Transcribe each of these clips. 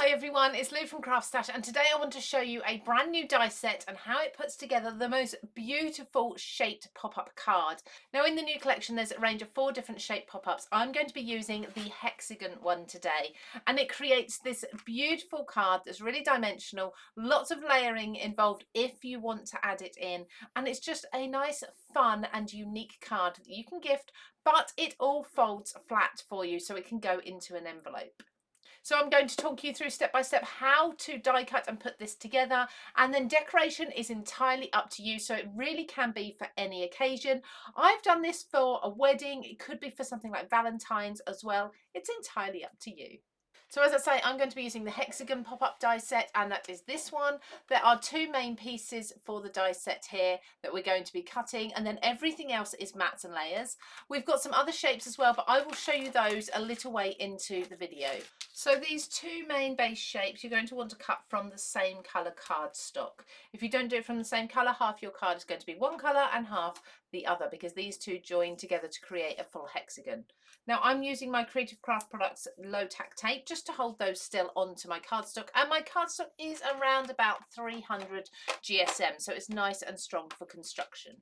Hi everyone, it's Lou from CraftStash, and today I want to show you a brand new die set and how it puts together the most beautiful shaped pop-up card. Now in the new collection there's a range of 4 different shaped pop-ups. I'm going to be using the hexagon one today, and it creates this beautiful card that's really dimensional, lots of layering involved if you want to add it in, and it's just a nice, fun and unique card that you can gift, but it all folds flat for you so it can go into an envelope. So I'm going to talk you through step by step how to die cut and put this together, and then decoration is entirely up to you, so it really can be for any occasion. I've done this for a wedding, it could be for something like Valentine's as well. It's entirely up to you. So as I say, I'm going to be using the Hexagon pop-up die set, and that is this one. There are 2 main pieces for the die set here that we're going to be cutting, and then everything else is mats and layers. We've got some other shapes as well, but I will show you those a little way into the video. So these 2 main base shapes you're going to want to cut from the same colour cardstock. If you don't do it from the same colour, half your card is going to be one colour and half the other, because these 2 join together to create a full hexagon. Now I'm using my Creative Craft Products low tack tape just to hold those still onto my cardstock, and my cardstock is around about 300 GSM, so it's nice and strong for construction.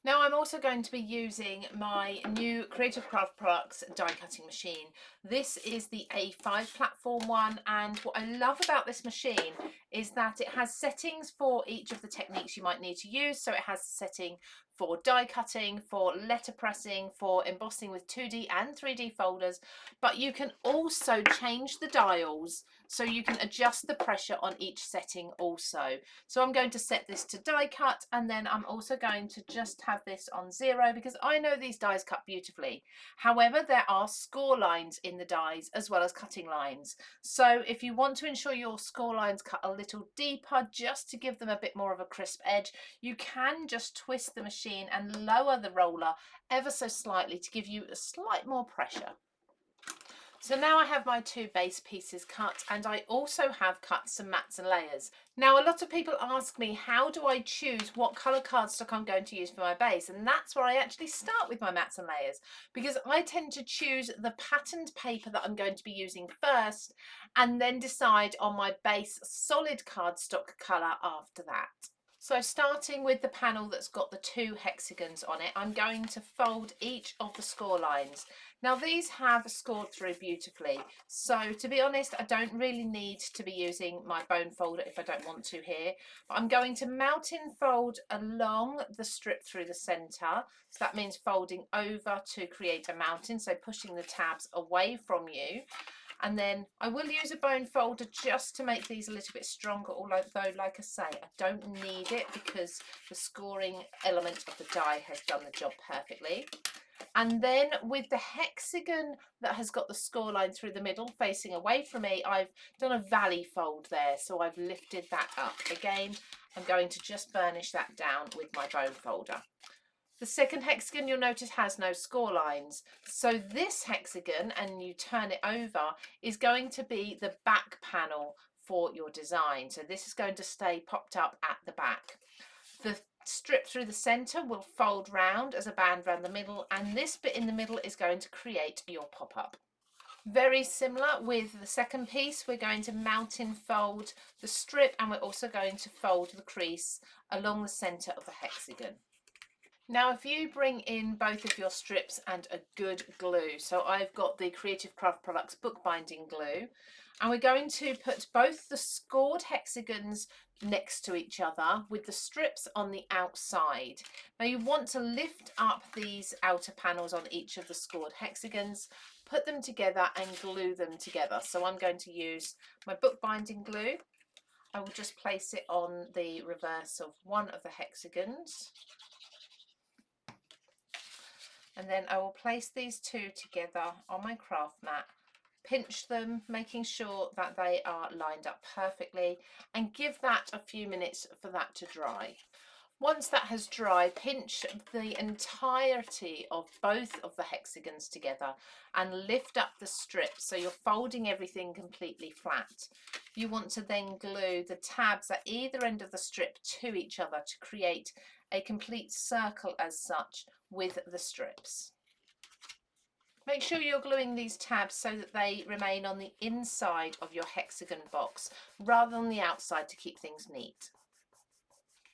Now I'm also going to be using my new Creative Craft Products die cutting machine. This is the A5 platform one, and what I love about this machine is that it has settings for each of the techniques you might need to use. So it has a setting for die cutting, for letterpressing, for embossing with 2D and 3D folders, but you can also change the dials so you can adjust the pressure on each setting also. So I'm going to set this to die cut, and then I'm also going to just have this on 0 because I know these dies cut beautifully. However, there are score lines in the dies as well as cutting lines. So if you want to ensure your score lines cut a little deeper just to give them a bit more of a crisp edge, you can just twist the machine and lower the roller ever so slightly to give you a slight more pressure. So now I have my 2 base pieces cut, and I also have cut some mats and layers. Now a lot of people ask me, how do I choose what colour cardstock I'm going to use for my base? And that's where I actually start with my mats and layers, because I tend to choose the patterned paper that I'm going to be using first, and then decide on my base solid cardstock colour after that. So starting with the panel that's got the 2 hexagons on it, I'm going to fold each of the score lines. Now these have scored through beautifully, so to be honest I don't really need to be using my bone folder if I don't want to here, but I'm going to mountain fold along the strip through the centre, so that means folding over to create a mountain, so pushing the tabs away from you. And then I will use a bone folder just to make these a little bit stronger, although like I say, I don't need it because the scoring element of the die has done the job perfectly. And then with the hexagon that has got the score line through the middle facing away from me, I've done a valley fold there, so I've lifted that up. Again, I'm going to just burnish that down with my bone folder. The second hexagon, you'll notice, has no score lines. So this hexagon, and you turn it over, is going to be the back panel for your design. So this is going to stay popped up at the back. The strip through the centre will fold round as a band around the middle, and this bit in the middle is going to create your pop-up. Very similar with the second piece, we're going to mountain fold the strip, and we're also going to fold the crease along the centre of the hexagon. Now if you bring in both of your strips and a good glue, so I've got the Creative Craft Products bookbinding glue, and we're going to put both the scored hexagons next to each other with the strips on the outside. Now you want to lift up these outer panels on each of the scored hexagons, put them together and glue them together. So I'm going to use my bookbinding glue. I will just place it on the reverse of one of the hexagons. And then I will place these 2 together on my craft mat, pinch them, making sure that they are lined up perfectly, and give that a few minutes for that to dry. Once that has dried, pinch the entirety of both of the hexagons together and lift up the strips so you're folding everything completely flat. You want to then glue the tabs at either end of the strip to each other to create a complete circle as such with the strips. Make sure you're gluing these tabs so that they remain on the inside of your hexagon box rather than the outside to keep things neat.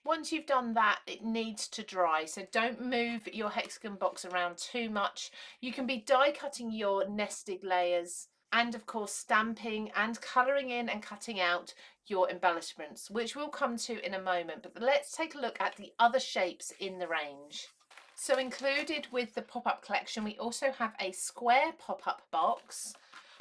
Once you've done that, it needs to dry, so don't move your hexagon box around too much. You can be die cutting your nested layers and of course stamping and colouring in and cutting out your embellishments, which we'll come to in a moment, but let's take a look at the other shapes in the range. So included with the pop-up collection, we also have a square pop-up box.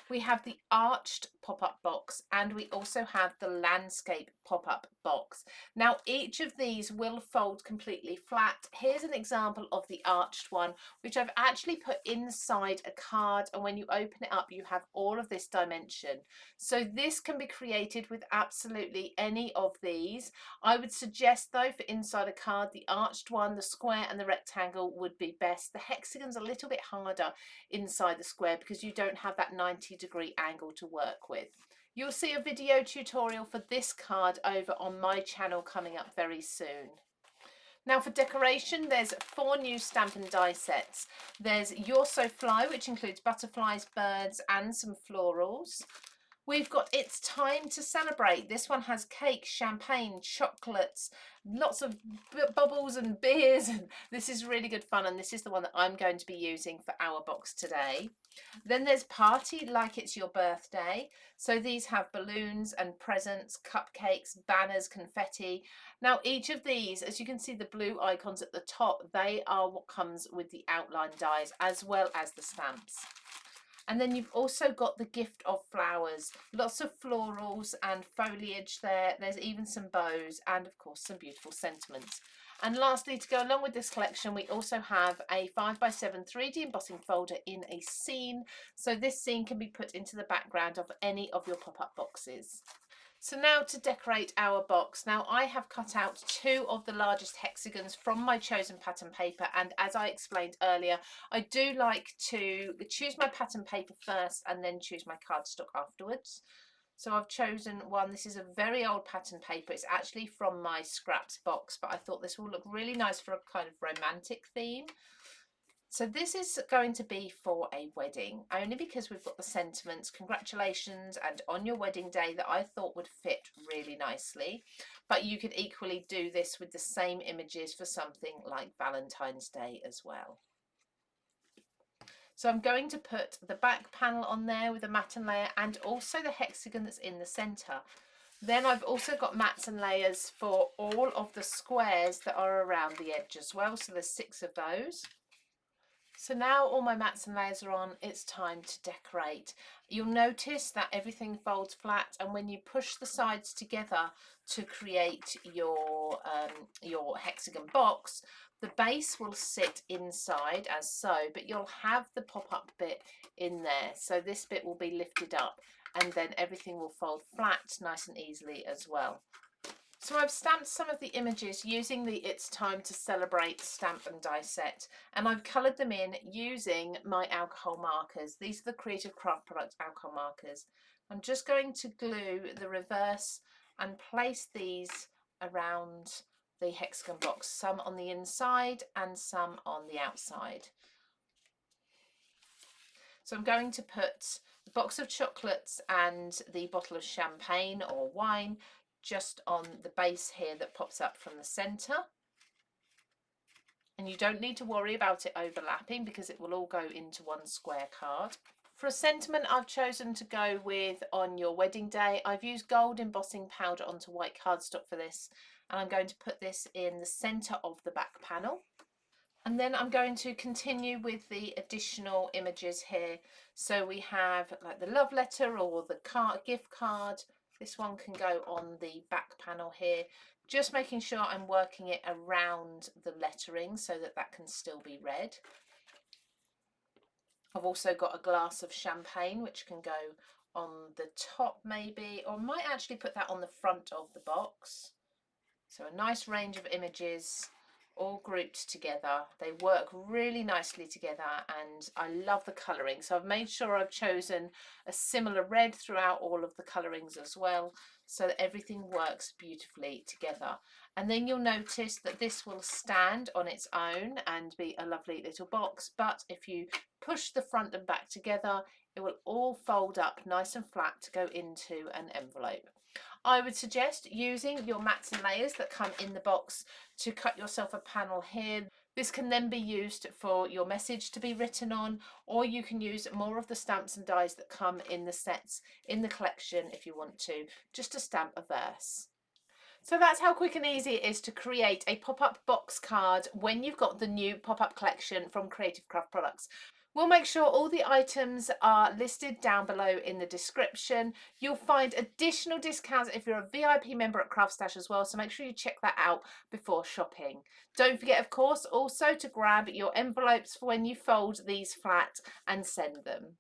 We have the arched pop-up box, and we also have the landscape pop-up box. Now each of these will fold completely flat. Here's an example of the arched one, which I've actually put inside a card, and when you open it up you have all of this dimension. So this can be created with absolutely any of these. I would suggest though for inside a card, the arched one, the square and the rectangle would be best. The hexagon's a little bit harder inside the square because you don't have that 90-degree angle to work with. You'll see a video tutorial for this card over on my channel coming up very soon. Now for decoration, there's 4 new Stampin' Die sets. There's You're So Fly, which includes butterflies, birds and some florals. We've got It's Time to Celebrate. This one has cake, champagne, chocolates, lots of bubbles and beers. And this is really good fun, and this is the one that I'm going to be using for our box today. Then there's Party Like It's Your Birthday. So these have balloons and presents, cupcakes, banners, confetti. Now each of these, as you can see the blue icons at the top, they are what comes with the outline dies as well as the stamps. And then you've also got the gift of flowers, lots of florals and foliage there. There's even some bows and of course some beautiful sentiments. And lastly, to go along with this collection, we also have a 5x7 3D embossing folder in a scene. So this scene can be put into the background of any of your pop-up boxes. So now to decorate our box. Now I have cut out 2 of the largest hexagons from my chosen pattern paper, and as I explained earlier, I do like to choose my pattern paper first and then choose my cardstock afterwards. So I've chosen one. This is a very old pattern paper. It's actually from my scraps box, but I thought this will look really nice for a kind of romantic theme. So this is going to be for a wedding, only because we've got the sentiments, congratulations, and on your wedding day, that I thought would fit really nicely. But you could equally do this with the same images for something like Valentine's Day as well. So I'm going to put the back panel on there with a matte and layer, and also the hexagon that's in the centre. Then I've also got mats and layers for all of the squares that are around the edge as well. So there's 6 of those. So now all my mats and layers are on, it's time to decorate. You'll notice that everything folds flat, and when you push the sides together to create your hexagon box, the base will sit inside as so, but you'll have the pop-up bit in there. So this bit will be lifted up, and then everything will fold flat nice and easily as well. So I've stamped some of the images using the It's Time to Celebrate stamp and die set, and I've coloured them in using my alcohol markers. These are the Creative Craft Products alcohol markers. I'm just going to glue the reverse and place these around the hexagon box, some on the inside and some on the outside. So I'm going to put the box of chocolates and the bottle of champagne or wine just on the base here that pops up from the centre, and you don't need to worry about it overlapping because it will all go into one square card. For a sentiment, I've chosen to go with On Your Wedding Day. I've used gold embossing powder onto white cardstock for this, and I'm going to put this in the centre of the back panel. And then I'm going to continue with the additional images here. So we have like the love letter or the gift card. This one can go on the back panel here, just making sure I'm working it around the lettering so that that can still be read. I've also got a glass of champagne which can go on the top maybe, or I might actually put that on the front of the box. So a nice range of images all grouped together. They work really nicely together and I love the colouring. So I've made sure I've chosen a similar red throughout all of the colourings as well, so that everything works beautifully together. And then you'll notice that this will stand on its own and be a lovely little box, but if you push the front and back together, it will all fold up nice and flat to go into an envelope. I would suggest using your mats and layers that come in the box to cut yourself a panel here. This can then be used for your message to be written on, or you can use more of the stamps and dies that come in the sets in the collection if you want to, just to stamp a verse. So that's how quick and easy it is to create a pop-up box card when you've got the new pop-up collection from Creative Craft Products. We'll make sure all the items are listed down below in the description. You'll find additional discounts if you're a VIP member at CraftStash as well, so make sure you check that out before shopping. Don't forget, of course, also to grab your envelopes for when you fold these flat and send them.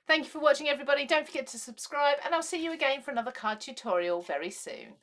Thank you for watching, everybody. Don't forget to subscribe, and I'll see you again for another card tutorial very soon.